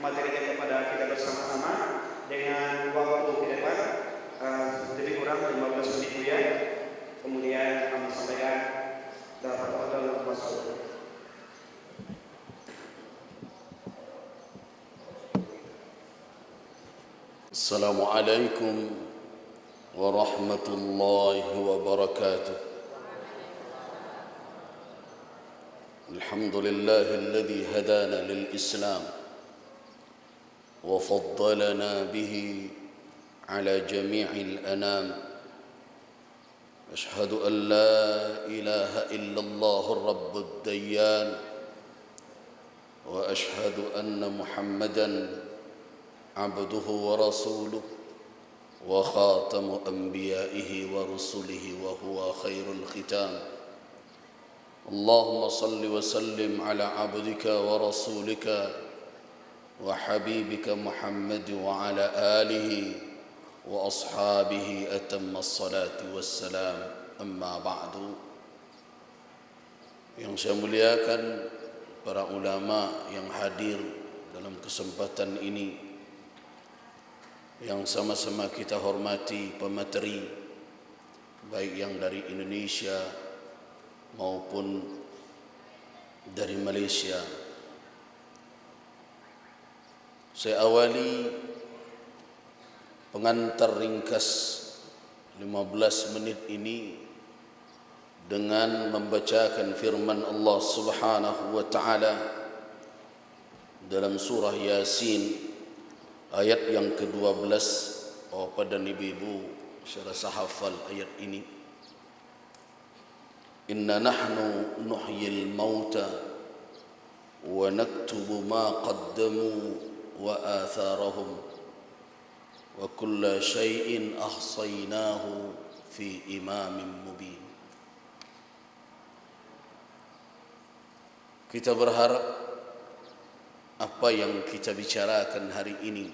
materinya kepada kita bersama-sama dengan waktu ke depan lebih kurang 15 menit ya. Kemudian kami sampaikan dapat adalah masalah. Assalamualaikum warahmatullahi wabarakatuh. Alhamdulillahilladzi hadana lil Islam wa faddalana bihi ala jami'il anam. Ashhadu an la ilaha illallah rabbud dayyan wa ashhadu anna Muhammadan عبده ورسوله وخاتم أنبيائه ورسله وهو خير الختام. اللهم صل وسلم على عبدك ورسولك وحبيبك محمد وعلى آله وأصحابه أتم الصلاة والسلام. أما بعد. Yang saya muliakan para ulama yang hadir dalam kesempatan ini, yang sama-sama kita hormati pemateri, baik yang dari Indonesia maupun dari Malaysia. Saya awali pengantar ringkas 15 menit ini dengan membacakan firman Allah Subhanahu wa taala dalam surah Yasin ayat yang ke-12. Pada ibu-ibu saya rasa hafal ayat ini. Inna nahnu nuhyil mauta wa naktubu ma qaddamu wa atharahum wa kulla syai'in ahsaynahu fi imamin mubin. Kita berharap apa yang kita bicarakan hari ini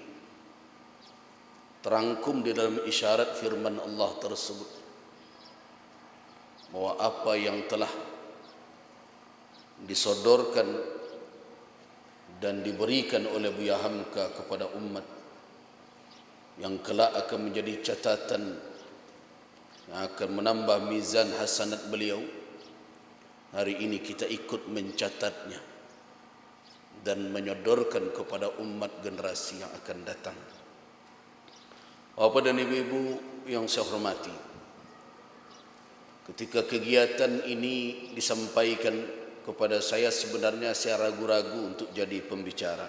terangkum di dalam isyarat firman Allah tersebut, bahwa apa yang telah disodorkan dan diberikan oleh Buya Hamka kepada umat, yang kelak akan menjadi catatan yang akan menambah mizan hasanat beliau, hari ini kita ikut mencatatnya dan menyodorkan kepada umat generasi yang akan datang. Bapak dan ibu-ibu yang saya hormati, ketika kegiatan ini disampaikan kepada saya, sebenarnya saya ragu-ragu untuk jadi pembicara.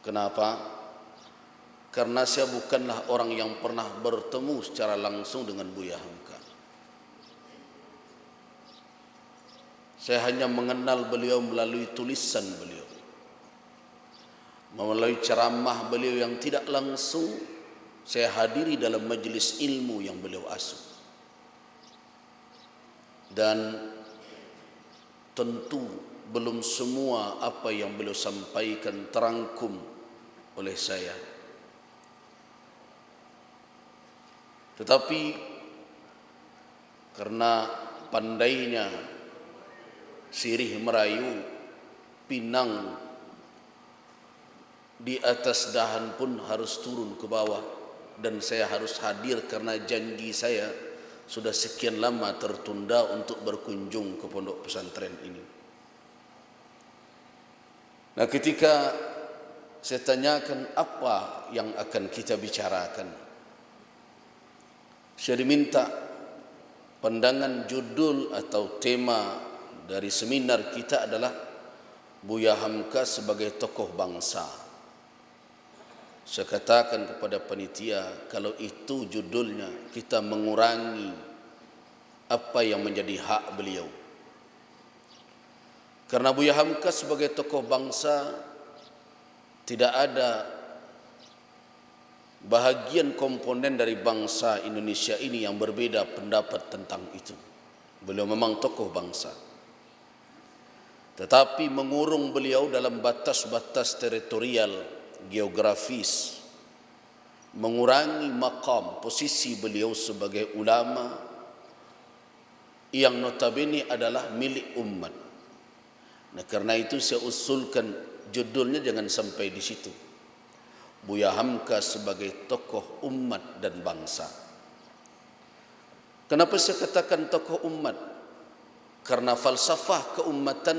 Kenapa? Karena saya bukanlah orang yang pernah bertemu secara langsung dengan Buya Hamka. Saya hanya mengenal beliau melalui tulisan beliau, melalui ceramah beliau yang tidak langsung saya hadiri dalam majelis ilmu yang beliau asuh. Dan tentu belum semua apa yang beliau sampaikan terangkum oleh saya. Tetapi karena pandainya sirih merayu, pinang di atas dahan pun harus turun ke bawah, dan saya harus hadir karena janji saya sudah sekian lama tertunda untuk berkunjung ke pondok pesantren ini. Nah, ketika saya tanyakan apa yang akan kita bicarakan, saya diminta pandangan judul atau tema dari seminar kita adalah Buya Hamka sebagai tokoh bangsa. Saya katakan kepada panitia, kalau itu judulnya, kita mengurangi apa yang menjadi hak beliau. Karena Buya Hamka sebagai tokoh bangsa, tidak ada bahagian komponen dari bangsa Indonesia ini yang berbeda pendapat tentang itu. Beliau memang tokoh bangsa, tetapi mengurung beliau dalam batas-batas teritorial, geografis, mengurangi makam posisi beliau sebagai ulama yang notabene adalah milik umat. Nah, karena itu saya usulkan judulnya jangan sampai di situ. Buya Hamka sebagai tokoh umat dan bangsa. Kenapa saya katakan tokoh umat? Karena falsafah keumatan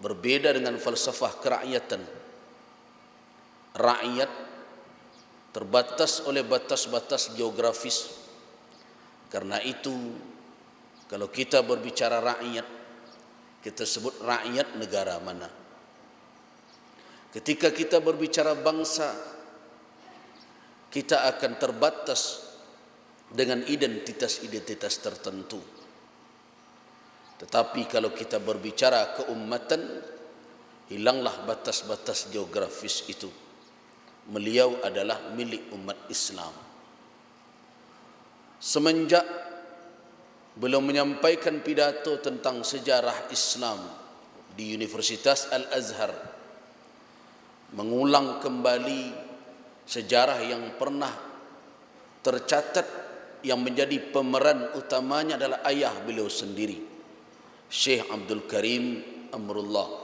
berbeda dengan falsafah kerakyatan. Rakyat terbatas oleh batas-batas geografis. Karena itu, kalau kita berbicara rakyat, kita sebut rakyat negara mana. Ketika kita berbicara bangsa, kita akan terbatas dengan identitas-identitas tertentu. Tetapi kalau kita berbicara keumatan, hilanglah batas-batas geografis itu. Beliau adalah milik umat Islam. Semenjak beliau menyampaikan pidato tentang sejarah Islam di Universitas Al-Azhar, mengulang kembali sejarah yang pernah tercatat, yang menjadi pemeran utamanya adalah ayah beliau sendiri, Syekh Abdul Karim Amrullah.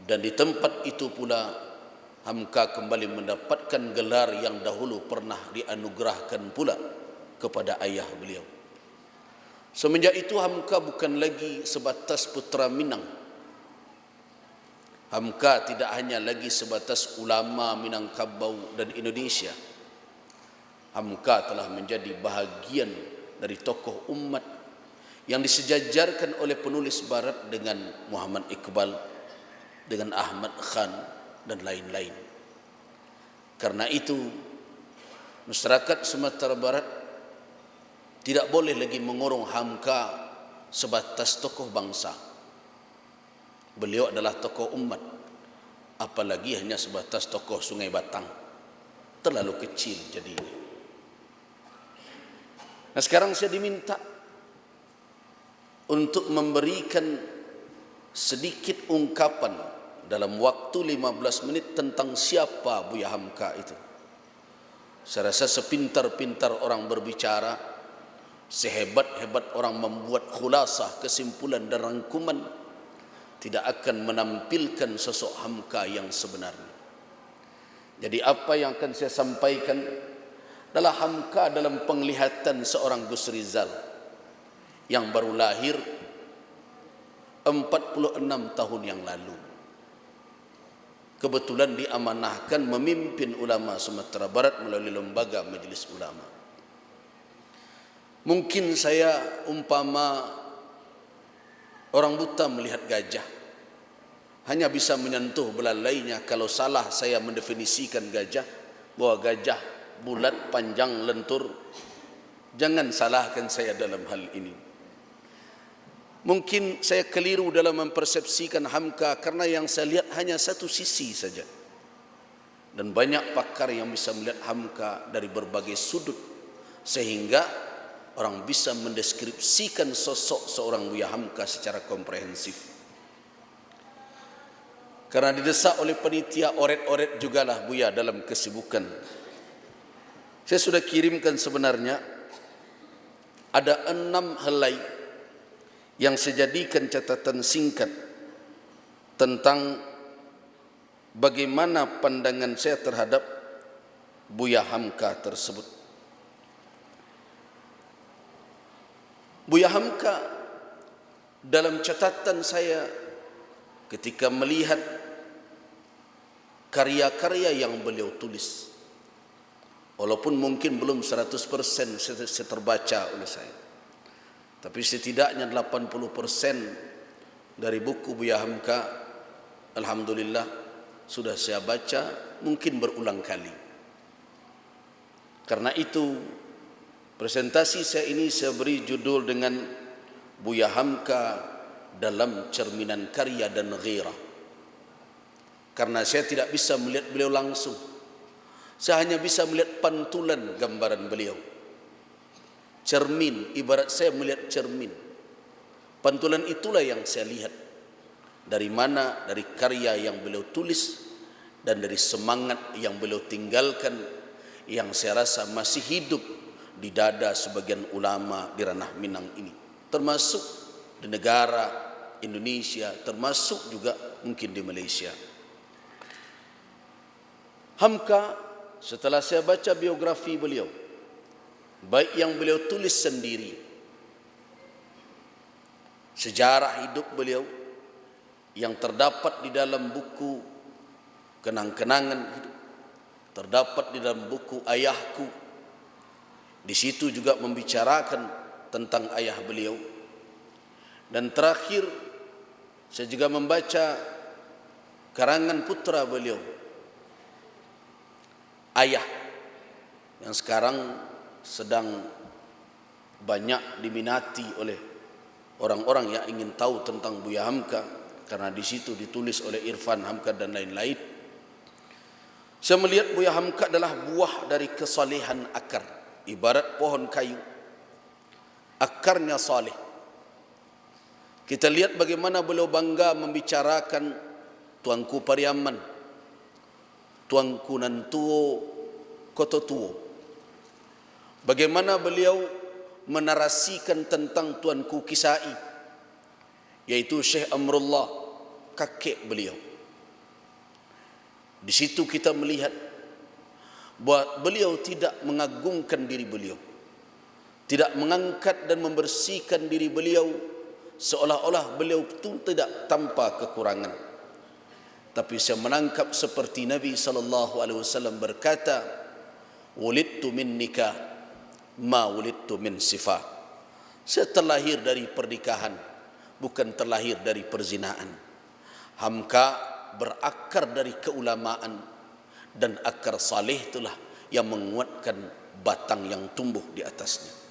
Dan di tempat itu pula Hamka kembali mendapatkan gelar yang dahulu pernah dianugerahkan pula kepada ayah beliau. Semenjak itu Hamka bukan lagi sebatas putra Minang. Hamka tidak hanya lagi sebatas ulama Minangkabau dan Indonesia. Hamka telah menjadi bahagian dari tokoh umat yang disejajarkan oleh penulis barat dengan Muhammad Iqbal, dengan Ahmad Khan dan lain-lain. Karena itu masyarakat Sumatera Barat tidak boleh lagi mengurung Hamka sebatas tokoh bangsa. Beliau adalah tokoh umat, apalagi hanya sebatas tokoh Sungai Batang. Terlalu kecil jadinya. Nah, sekarang saya diminta untuk memberikan sedikit ungkapan dalam waktu 15 menit tentang siapa Buya Hamka itu. Saya rasa sepintar-pintar orang berbicara, sehebat-hebat orang membuat khulasah, kesimpulan dan rangkuman, tidak akan menampilkan sosok Hamka yang sebenarnya. Jadi apa yang akan saya sampaikan adalah Hamka dalam penglihatan seorang Gus Rizal yang baru lahir 46 tahun yang lalu. Kebetulan diamanahkan memimpin ulama Sumatera Barat melalui lembaga Majelis Ulama. Mungkin saya umpama orang buta melihat gajah, hanya bisa menyentuh belalainya. Kalau salah saya mendefinisikan gajah, bahwa gajah bulat, panjang, lentur, jangan salahkan saya dalam hal ini. Mungkin saya keliru dalam mempersepsikan Hamka karena yang saya lihat hanya satu sisi saja. Dan banyak pakar yang bisa melihat Hamka dari berbagai sudut, sehingga orang bisa mendeskripsikan sosok seorang Buya Hamka secara komprehensif. Karena didesak oleh panitia oret-oret jugalah Buya dalam kesibukan. Saya sudah kirimkan sebenarnya ada 6 helai yang saya jadikan catatan singkat tentang bagaimana pandangan saya terhadap Buya Hamka tersebut. Buya Hamka dalam catatan saya ketika melihat karya-karya yang beliau tulis, walaupun mungkin belum 100% saya terbaca oleh saya, tapi setidaknya 80% dari buku Buya Hamka alhamdulillah sudah saya baca, mungkin berulang kali. Karena itu presentasi saya ini saya beri judul dengan Buya Hamka dalam cerminan karya dan ghirah. Karena saya tidak bisa melihat beliau langsung, saya hanya bisa melihat pantulan gambaran beliau. Cermin, ibarat saya melihat cermin. Pantulan itulah yang saya lihat. Dari mana? Dari karya yang beliau tulis dan dari semangat yang beliau tinggalkan, yang saya rasa masih hidup di dada sebagian ulama di ranah Minang ini, termasuk di negara Indonesia, termasuk juga mungkin di Malaysia. Hamka, setelah saya baca biografi beliau, baik yang beliau tulis sendiri, sejarah hidup beliau yang terdapat di dalam buku Kenang-kenangan Hidup, terdapat di dalam buku Ayahku. Di situ juga membicarakan tentang ayah beliau. Dan terakhir saya juga membaca karangan putra beliau, Ayah, yang sekarang sedang banyak diminati oleh orang-orang yang ingin tahu tentang Buya Hamka, karena di situ ditulis oleh Irfan Hamka dan lain-lain. Saya melihat Buya Hamka adalah buah dari kesalehan akar, ibarat pohon kayu, akarnya saleh. Kita lihat bagaimana beliau bangga membicarakan Tuanku Pariaman, Tuanku Nantuo Koto Tuo. Bagaimana beliau menarasikan tentang Tuanku Kisai, yaitu Syekh Amrullah, kakek beliau. Di situ kita melihat bahwa beliau tidak mengagungkan diri beliau, tidak mengangkat dan membersihkan diri beliau seolah-olah beliau itu tidak tanpa kekurangan. Tapi saya menangkap seperti Nabi SAW berkata, "Wulidtu min nikah, ma wulidtu min sifah." Saya terlahir dari pernikahan, bukan terlahir dari perzinaan. Hamka berakar dari keulamaan, dan akar saleh itulah yang menguatkan batang yang tumbuh di atasnya.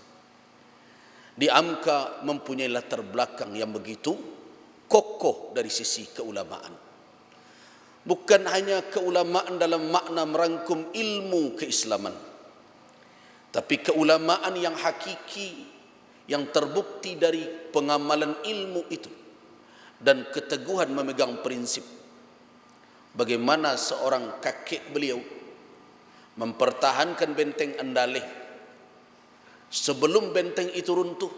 Di Hamka mempunyai latar belakang yang begitu kokoh dari sisi keulamaan. Bukan hanya keulamaan dalam makna merangkum ilmu keislaman, tapi keulamaan yang hakiki, yang terbukti dari pengamalan ilmu itu dan keteguhan memegang prinsip. Bagaimana seorang kakek beliau mempertahankan benteng Andaleh sebelum benteng itu runtuh,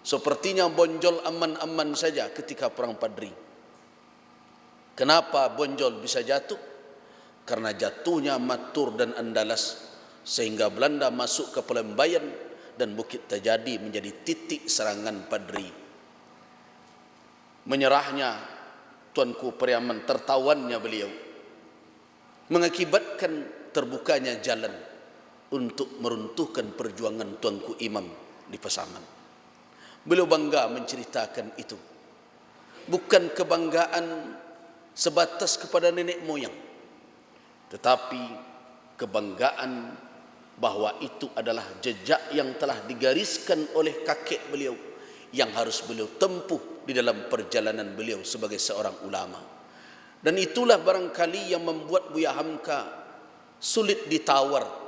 sepertinya bonjol aman-aman saja ketika perang Padri. Kenapa bonjol bisa jatuh? Karena jatuhnya Matur dan Andalas, sehingga Belanda masuk ke Pelembayan dan Bukit Tajadi menjadi titik serangan Padri. Menyerahnya Tuanku Pariaman, tertawannya beliau, mengakibatkan terbukanya jalan untuk meruntuhkan perjuangan Tuanku Imam di Pasaman. Beliau bangga menceritakan itu. Bukan kebanggaan sebatas kepada nenek moyang, tetapi kebanggaan bahwa itu adalah jejak yang telah digariskan oleh kakek beliau, yang harus beliau tempuh di dalam perjalanan beliau sebagai seorang ulama. Dan itulah barangkali yang membuat Buya Hamka sulit ditawar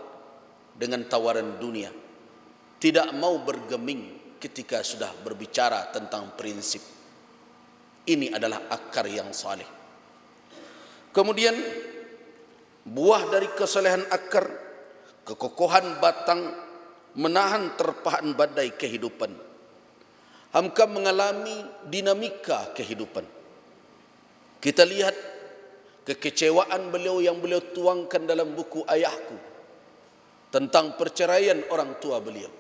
dengan tawaran dunia. Tidak mau bergeming ketika sudah berbicara tentang prinsip. Ini adalah akar yang saleh. Kemudian buah dari kesalehan akar, kekokohan batang menahan terpahan badai kehidupan. Hamka mengalami dinamika kehidupan. Kita lihat kekecewaan beliau yang beliau tuangkan dalam buku Ayahku tentang perceraian orang tua beliau.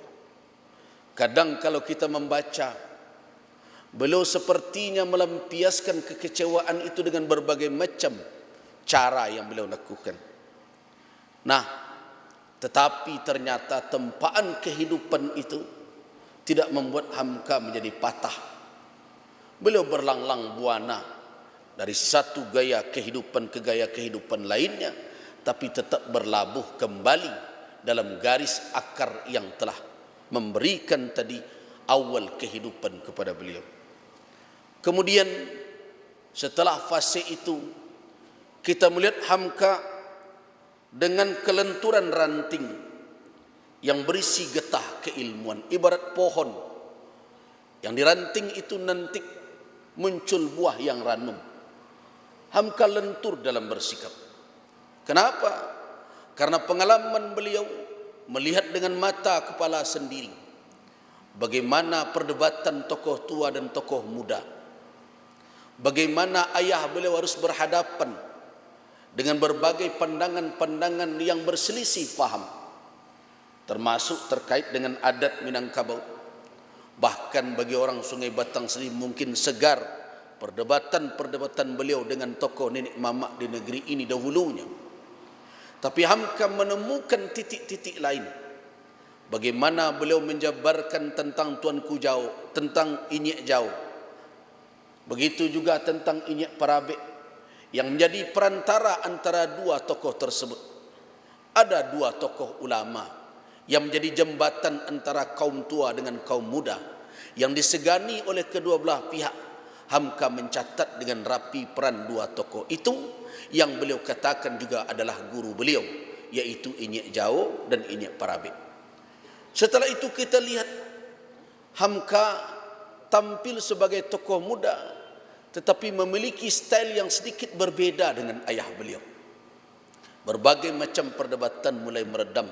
Kadang kalau kita membaca, beliau sepertinya melampiaskan kekecewaan itu dengan berbagai macam cara yang beliau lakukan. Nah, tetapi ternyata tempaan kehidupan itu tidak membuat Hamka menjadi patah. Beliau berlanglang buana dari satu gaya kehidupan ke gaya kehidupan lainnya, tapi tetap berlabuh kembali dalam garis akar yang telah memberikan tadi awal kehidupan kepada beliau. Kemudian setelah fase itu, kita melihat Hamka dengan kelenturan ranting yang berisi getah keilmuan, ibarat pohon yang diranting itu nanti muncul buah yang ranum. Hamka lentur dalam bersikap. Kenapa? Karena pengalaman beliau melihat dengan mata kepala sendiri bagaimana perdebatan tokoh tua dan tokoh muda bagaimana ayah beliau harus berhadapan dengan berbagai pandangan-pandangan yang berselisih faham, termasuk terkait dengan adat Minangkabau. Bahkan bagi orang Sungai Batang sendiri mungkin segar perdebatan beliau dengan tokoh nenek mamak di negeri ini dahulunya. Tapi Hamka menemukan titik-titik lain, bagaimana beliau menjabarkan tentang Tuanku Jawa, tentang Inyek Jawa, begitu juga tentang Inyek Parabek, yang menjadi perantara antara dua tokoh tersebut. Ada dua tokoh ulama yang menjadi jembatan antara kaum tua dengan kaum muda, yang disegani oleh kedua belah pihak. Hamka mencatat dengan rapi peran dua tokoh itu, yang beliau katakan juga adalah guru beliau, yaitu Inyek Jawa dan Inyek Parabek. Setelah itu kita lihat Hamka tampil sebagai tokoh muda, tetapi memiliki style yang sedikit berbeda dengan ayah beliau. Berbagai macam perdebatan mulai meredam,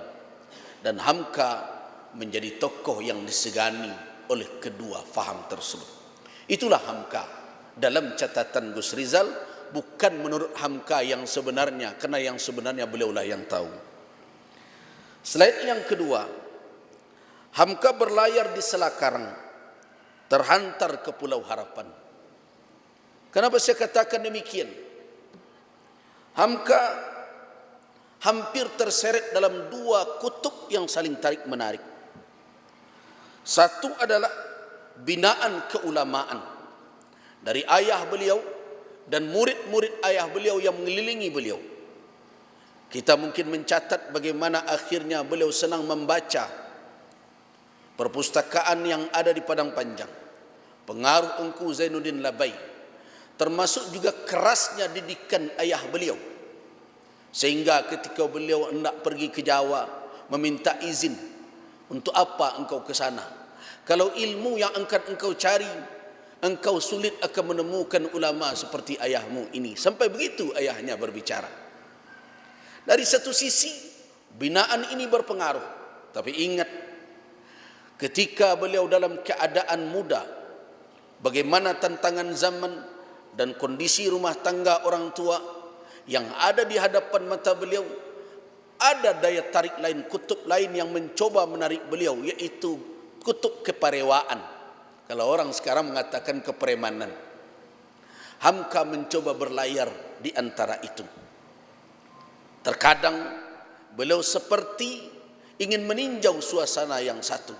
dan Hamka menjadi tokoh yang disegani oleh kedua faham tersebut. Itulah Hamka dalam catatan Gus Rizal, bukan menurut Hamka yang sebenarnya, karena yang sebenarnya beliaulah yang tahu. Slide yang kedua, Hamka berlayar di Selakarang, terhantar ke Pulau Harapan. Kenapa saya katakan demikian? Hamka hampir terseret dalam dua kutub yang saling tarik menarik. Satu adalah binaan keulamaan dari ayah beliau dan murid-murid ayah beliau yang mengelilingi beliau. Kita mungkin mencatat bagaimana akhirnya beliau senang membaca perpustakaan yang ada di Padang Panjang, pengaruh Engku Zainuddin Labai, termasuk juga kerasnya didikan ayah beliau, sehingga ketika beliau hendak pergi ke Jawa meminta izin, untuk apa engkau ke sana? Kalau ilmu yang akan engkau cari, engkau sulit akan menemukan ulama seperti ayahmu ini. Sampai begitu ayahnya berbicara. Dari satu sisi binaan ini berpengaruh, tapi ingat ketika beliau dalam keadaan muda, bagaimana tantangan zaman dan kondisi rumah tangga orang tua yang ada di hadapan mata beliau, ada daya tarik lain, kutub lain yang mencoba menarik beliau, yaitu kutub keparewaan. Kalau orang sekarang mengatakan kepremanan. Hamka mencoba berlayar di antara itu. Terkadang beliau seperti ingin meninjau suasana yang satu,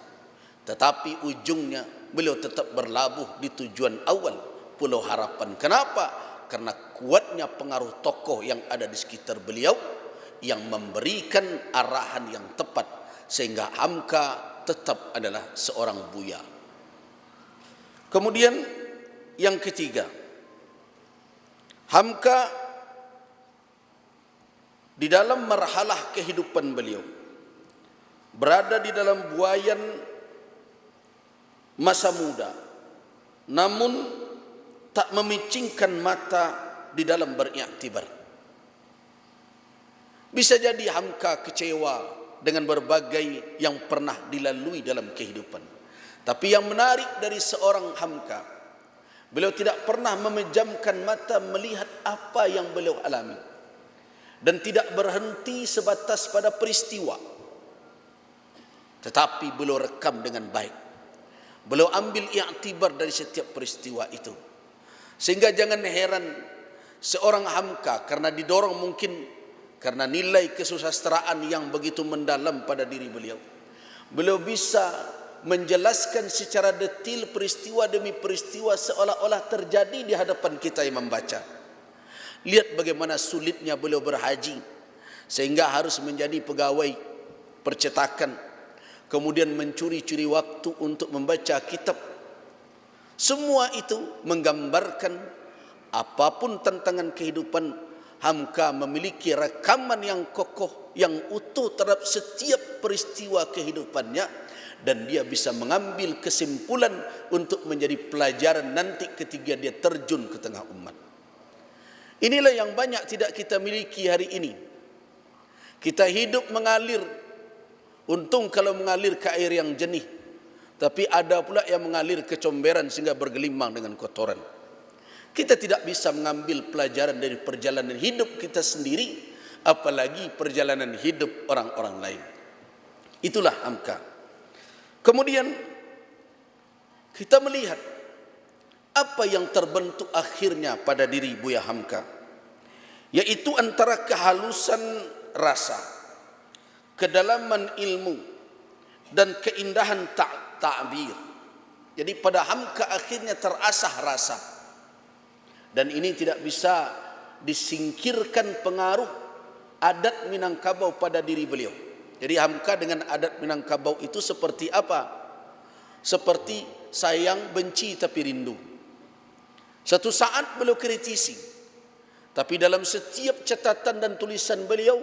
tetapi ujungnya beliau tetap berlabuh di tujuan awal, Pulau Harapan. Kenapa? Karena kuatnya pengaruh tokoh yang ada di sekitar beliau yang memberikan arahan yang tepat, sehingga Hamka tetap adalah seorang buya. Kemudian yang ketiga, Hamka di dalam marhalah kehidupan beliau berada di dalam buayan masa muda, namun tak memicingkan mata di dalam beriktibar. Bisa jadi Hamka kecewa dengan berbagai yang pernah dilalui dalam kehidupan. Tapi yang menarik dari seorang Hamka, beliau tidak pernah memejamkan mata melihat apa yang beliau alami, dan tidak berhenti sebatas pada peristiwa, tetapi beliau rekam dengan baik. Beliau ambil iktibar dari setiap peristiwa itu. Sehingga jangan heran seorang Hamka, karena didorong mungkin karena nilai kesusastraan yang begitu mendalam pada diri beliau, beliau bisa menjelaskan secara detil peristiwa demi peristiwa seolah-olah terjadi di hadapan kita yang membaca. Lihat bagaimana sulitnya beliau berhaji sehingga harus menjadi pegawai percetakan, kemudian mencuri-curi waktu untuk membaca kitab. Semua itu menggambarkan apapun tantangan kehidupan, Hamka memiliki rekaman yang kokoh, yang utuh terhadap setiap peristiwa kehidupannya, dan dia bisa mengambil kesimpulan untuk menjadi pelajaran nanti ketika dia terjun ke tengah umat. Inilah yang banyak tidak kita miliki hari ini. Kita hidup mengalir, untung kalau mengalir ke air yang jernih, tapi ada pula yang mengalir kecomberan sehingga bergelimang dengan kotoran. Kita tidak bisa mengambil pelajaran dari perjalanan hidup kita sendiri, apalagi perjalanan hidup orang-orang lain. Itulah Hamka. Kemudian kita melihat apa yang terbentuk akhirnya pada diri Buya Hamka, yaitu antara kehalusan rasa, kedalaman ilmu, dan keindahan ta'bir. Jadi pada Hamka akhirnya terasah rasa. Dan ini tidak bisa disingkirkan pengaruh adat Minangkabau pada diri beliau. Jadi Hamka dengan adat Minangkabau itu seperti apa? Seperti sayang, benci tapi rindu. Satu saat beliau kritisi, tapi dalam setiap catatan dan tulisan beliau,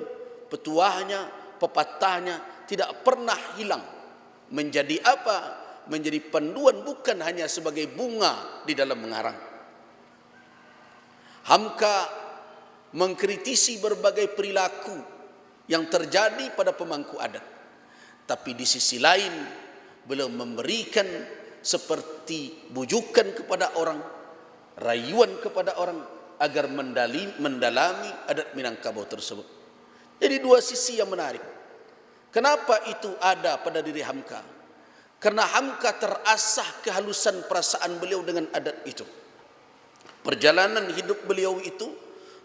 petuahnya, pepatahnya tidak pernah hilang. Menjadi apa? Menjadi panduan, bukan hanya sebagai bunga di dalam mengarang. Hamka mengkritisi berbagai perilaku yang terjadi pada pemangku adat. Tapi di sisi lain, beliau memberikan seperti bujukan kepada orang, rayuan kepada orang agar mendalami adat Minangkabau tersebut. Jadi dua sisi yang menarik. Kenapa itu ada pada diri Hamka? Karena Hamka terasah kehalusan perasaan beliau dengan adat itu. Perjalanan hidup beliau itu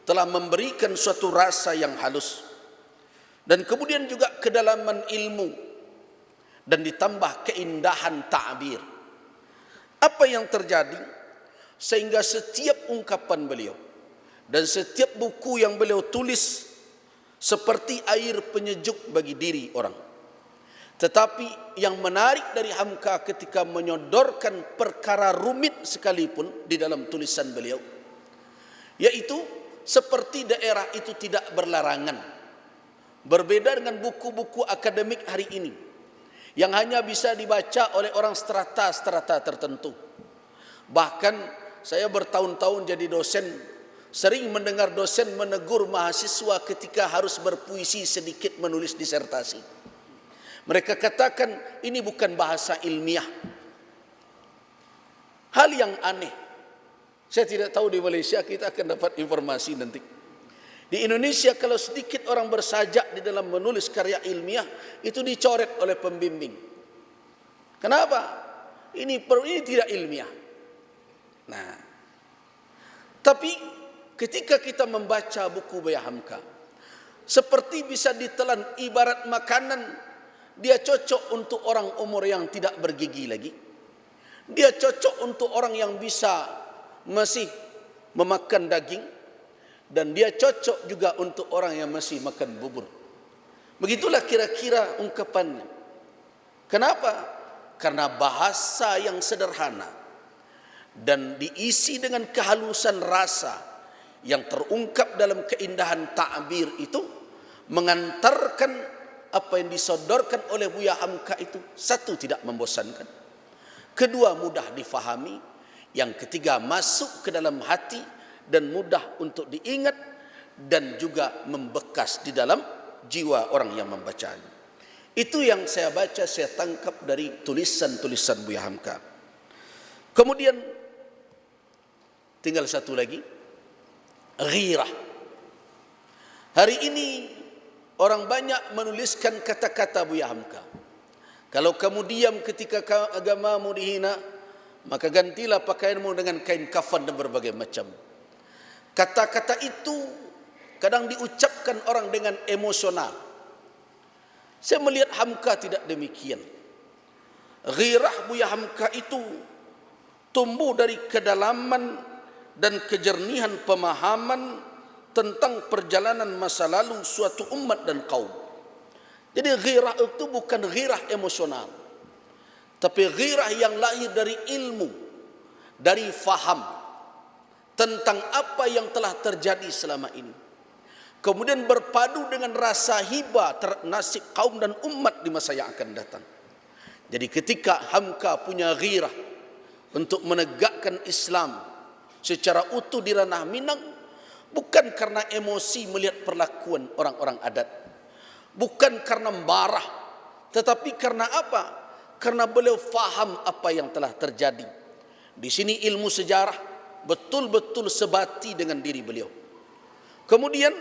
telah memberikan suatu rasa yang halus, dan kemudian juga kedalaman ilmu, dan ditambah keindahan ta'bir. Apa yang terjadi sehingga setiap ungkapan beliau dan setiap buku yang beliau tulis seperti air penyejuk bagi diri orang. Tetapi yang menarik dari Hamka ketika menyodorkan perkara rumit sekalipun di dalam tulisan beliau, yaitu seperti daerah itu tidak berlarangan. Berbeda dengan buku-buku akademik hari ini yang hanya bisa dibaca oleh orang strata-strata tertentu. Bahkan saya bertahun-tahun jadi dosen, sering mendengar dosen menegur mahasiswa ketika harus berpuisi sedikit menulis disertasi. Mereka katakan ini bukan bahasa ilmiah. Hal yang aneh. Saya tidak tahu di Malaysia, kita akan dapat informasi nanti. Di Indonesia kalau sedikit orang bersajak di dalam menulis karya ilmiah, itu dicoret oleh pembimbing. Kenapa? Ini tidak ilmiah. Nah, tapi ketika kita membaca buku Buya Hamka, seperti bisa ditelan ibarat makanan. Dia cocok untuk orang umur yang tidak bergigi lagi. Dia cocok untuk orang yang bisa masih memakan daging. Dan dia cocok juga untuk orang yang masih makan bubur. Begitulah kira-kira ungkapannya. Kenapa? Karena bahasa yang sederhana dan diisi dengan kehalusan rasa yang terungkap dalam keindahan ta'bir itu mengantarkan apa yang disodorkan oleh Buya Hamka itu, satu, tidak membosankan, kedua, mudah difahami, yang ketiga, masuk ke dalam hati dan mudah untuk diingat, dan juga membekas di dalam jiwa orang yang membacanya. Itu yang saya baca, saya tangkap dari tulisan-tulisan Buya Hamka. Kemudian tinggal satu lagi, ghirah. Hari ini orang banyak menuliskan kata-kata Buya Hamka. Kalau kamu diam ketika agamamu dihina, maka gantilah pakaianmu dengan kain kafan dan berbagai macam. Kata-kata itu kadang diucapkan orang dengan emosional. Saya melihat Hamka tidak demikian. Ghirah Buya Hamka itu tumbuh dari kedalaman dan kejernihan pemahaman tentang perjalanan masa lalu suatu umat dan kaum. Jadi ghirah itu bukan ghirah emosional, tapi ghirah yang lahir dari ilmu, dari faham tentang apa yang telah terjadi selama ini. Kemudian berpadu dengan rasa hiba terhadap nasib kaum dan umat di masa yang akan datang. Jadi ketika Hamka punya ghirah untuk menegakkan Islam secara utuh di ranah Minang, bukan karena emosi melihat perlakuan orang-orang adat, bukan karena marah, tetapi karena apa? Karena beliau faham apa yang telah terjadi. Di sini ilmu sejarah, betul-betul sebati dengan diri beliau. Kemudian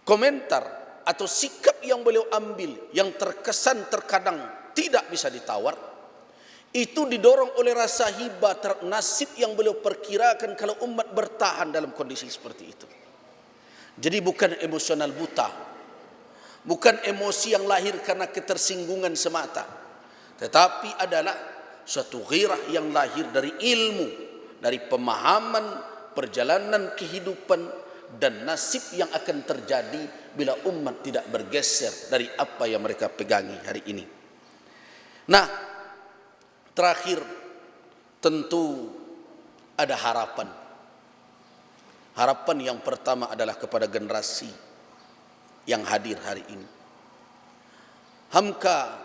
komentar atau sikap yang beliau ambil yang terkesan terkadang tidak bisa ditawar, itu didorong oleh rasa hibah terhadap nasib yang beliau perkirakan kalau umat bertahan dalam kondisi seperti itu. Jadi bukan emosional buta, bukan emosi yang lahir karena ketersinggungan semata, tetapi adalah suatu ghirah yang lahir dari ilmu, dari pemahaman perjalanan kehidupan dan nasib yang akan terjadi bila umat tidak bergeser dari apa yang mereka pegangi hari ini. Nah, terakhir tentu ada harapan. Harapan yang pertama adalah kepada generasi yang hadir hari ini. Hamka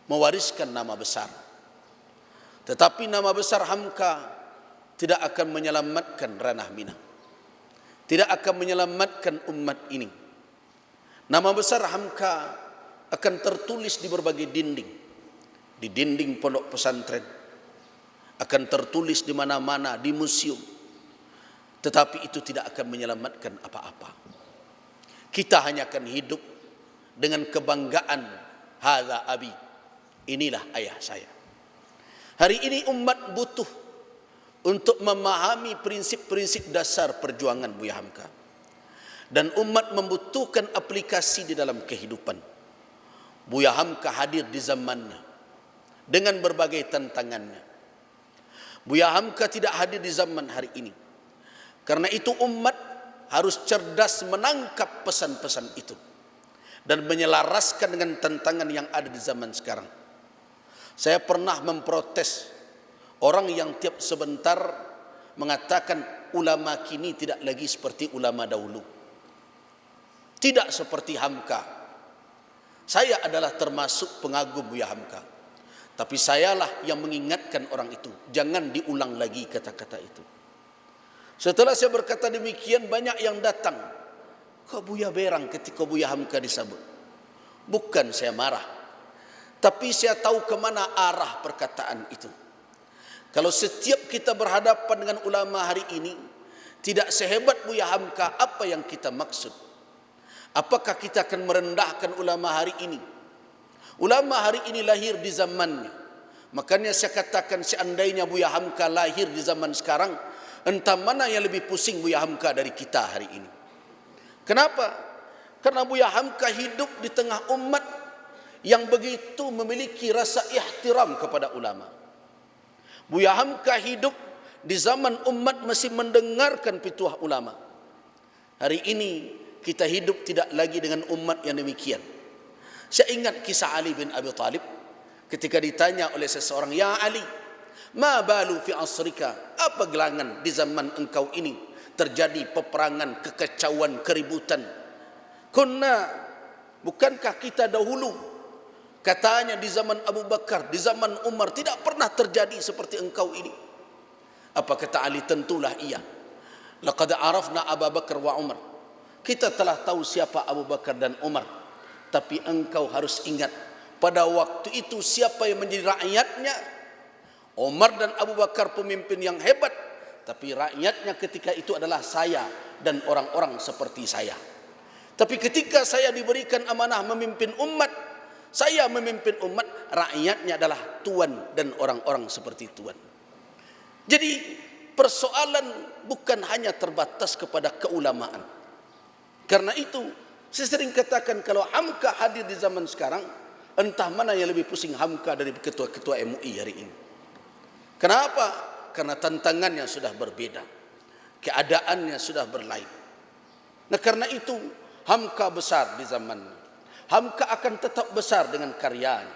mewariskan nama besar, tetapi nama besar Hamka tidak akan menyelamatkan ranah Minang, tidak akan menyelamatkan umat ini. Nama besar Hamka akan tertulis di berbagai dinding, di dinding pondok pesantren, akan tertulis di mana-mana, di museum, tetapi itu tidak akan menyelamatkan apa-apa. Kita hanya akan hidup dengan kebanggaan, hadza abi, inilah ayah saya. Hari ini umat butuh untuk memahami prinsip-prinsip dasar perjuangan Buya Hamka, dan umat membutuhkan aplikasi di dalam kehidupan. Buya Hamka hadir di zamannya dengan berbagai tantangannya. Buya Hamka tidak hadir di zaman hari ini. Karena itu umat harus cerdas menangkap pesan-pesan itu dan menyelaraskan dengan tantangan yang ada di zaman sekarang. Saya pernah memprotes orang yang tiap sebentar mengatakan ulama kini tidak lagi seperti ulama dahulu, tidak seperti Hamka. Saya adalah termasuk pengagum Buya Hamka, tapi sayalah yang mengingatkan orang itu, jangan diulang lagi kata-kata itu. Setelah saya berkata demikian, banyak yang datang, kok Buya berang ketika Buya Hamka disebut. Bukan saya marah, tapi saya tahu kemana arah perkataan itu. Kalau setiap kita berhadapan dengan ulama hari ini tidak sehebat Buya Hamka, apa yang kita maksud? Apakah kita akan merendahkan ulama hari ini? Ulama hari ini lahir di zamannya. Makanya saya katakan, seandainya Buya Hamka lahir di zaman sekarang, entah mana yang lebih pusing Buya Hamka dari kita hari ini. Kenapa? Karena Buya Hamka hidup di tengah umat yang begitu memiliki rasa ihtiram kepada ulama. Buya Hamka hidup di zaman umat masih mendengarkan pituah ulama. Hari ini kita hidup tidak lagi dengan umat yang demikian. Saya ingat kisah Ali bin Abi Thalib ketika ditanya oleh seseorang, "Ya Ali, ma balu fi asrika?" Apa gelangan di zaman engkau ini terjadi peperangan, kekacauan, keributan? Kunna, bukankah kita dahulu, katanya di zaman Abu Bakar, di zaman Umar tidak pernah terjadi seperti engkau ini? Apa kata Ali? Tentulah iya. Laqad arafna Abu Bakar wa Umar. Kita telah tahu siapa Abu Bakar dan Umar. Tapi engkau harus ingat, pada waktu itu siapa yang menjadi rakyatnya? Umar dan Abu Bakar pemimpin yang hebat, tapi rakyatnya ketika itu adalah saya dan orang-orang seperti saya. Tapi ketika saya diberikan amanah memimpin umat, saya memimpin umat, rakyatnya adalah tuan dan orang-orang seperti tuan. Jadi persoalan bukan hanya terbatas kepada keulamaan. Karena itu saya sering katakan, kalau Hamka hadir di zaman sekarang, entah mana yang lebih pusing Hamka dari ketua-ketua MUI hari ini. Kenapa? Karena tantangannya sudah berbeda, keadaannya sudah berlain. Nah, karena itu Hamka besar di zamannya. Hamka akan tetap besar dengan karyanya,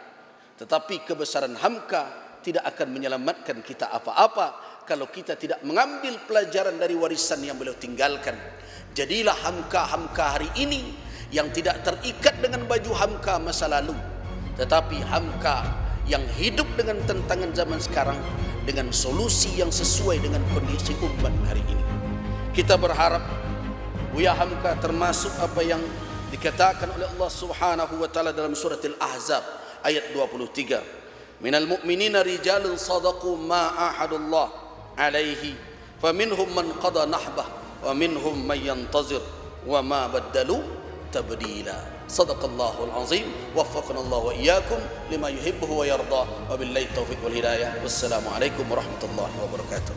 tetapi kebesaran Hamka tidak akan menyelamatkan kita apa-apa kalau kita tidak mengambil pelajaran dari warisan yang beliau tinggalkan. Jadilah Hamka-Hamka hari ini yang tidak terikat dengan baju Hamka masa lalu, tetapi Hamka yang hidup dengan tantangan zaman sekarang dengan solusi yang sesuai dengan kondisi umat hari ini. Kita berharap Buya Hamka termasuk apa yang dikatakan oleh Allah Subhanahu wa taala dalam surat Al-Ahzab ayat 23. Minal mu'minina rijalun sadaqu ma ahadullah عليه فمنهم من قضى نحبه ومنهم من ينتظر وما بدلوا تبديلا. صدق الله العظيم. وفقنا الله وإياكم لما يحبه ويرضى وبالله التوفيق والهداية. والسلام عليكم ورحمة الله وبركاته.